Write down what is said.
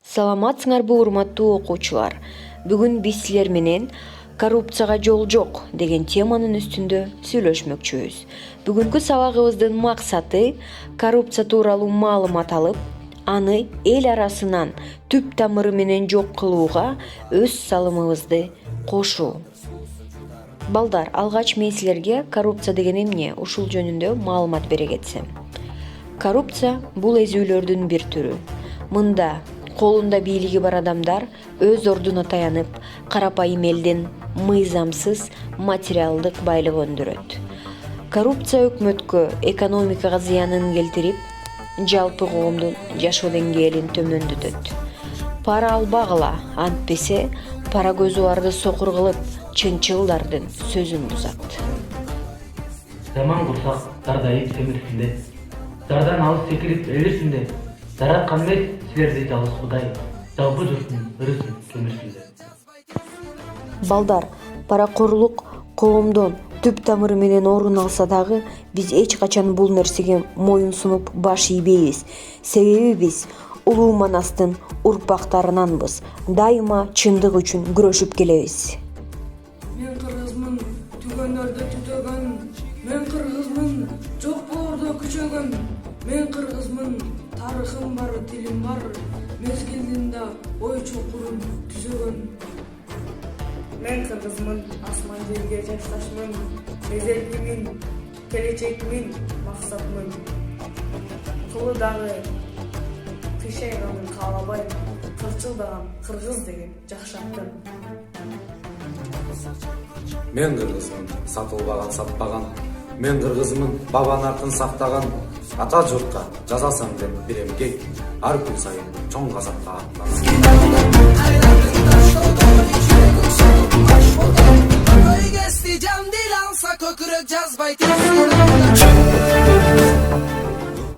Саламатсыңарбы урматтуу окуучулар. Бүгүн биз силер менен коррупцияга жол жок деген теманын үстүндө сүйлөшмөкчүбүз. Бүгүнкү сабагыбыздын максаты коррупция тууралуу маалымат алып, аны эл арасынан түп тамыры менен жок кылууга өз салымыбызды кошуу. Балдар, алгач мен силерге коррупция деген эмне ушул жөнүндө маалымат бере кетсем. Коррупция бул эзүүлөрдүн бир түрү. Мында колунда бийлиги бар адамдар өз ордуна таянып, карапайым элдин мыйзамсыз материалдык байлык өндүрөт. Коррупция өкмөткө экономикага зыянын келтирип, жалпы коомдун жашоо деңгээлин төмөндөтөт. Пара албагыла, антпесе пара көзү барды сокур кылып, чынчылдардын сөзүн бузат. Заман курсак дардайып семирсинде, дардан алыс секирип элирсинде, жараткан эмес силерди жалгыз Кудай, жалпы журттун ырысын көмүрсүндө. Балдар, паракорлук коомдон түп тамыры менен орун алса дагы, биз эч качан бул нерсеге моюн сунуп баш ийбейбиз. Себеби биз улуу манастын урпактарынанбыз. Дайыма чындык үчүн күрөшүп келебиз. Мен кыргызмын, түгөндөрдө түтөгөн. Мен кыргызмын, жок боордо күчөгөн. Мен кыргызмын, тарыхым бар, тилим бар. Мезгилинде ой чокурун түзөгөн. Мен кыргызмын, асман жерге жашташмын. Мезелимин, келечекмин, максатмын. Кылы дагы кыйшайганын каалабай, кырчылдаган кыргыз деген жакшаттым. Мен кыргызмын, сатылбаган, сатпаган. Мен кыргызмын, баба нартын сактаган. Ата журтка жазасың деп бир эмгек, ар күн сайын чоң газапка аттанам. Can dil alsa kökürek cazbay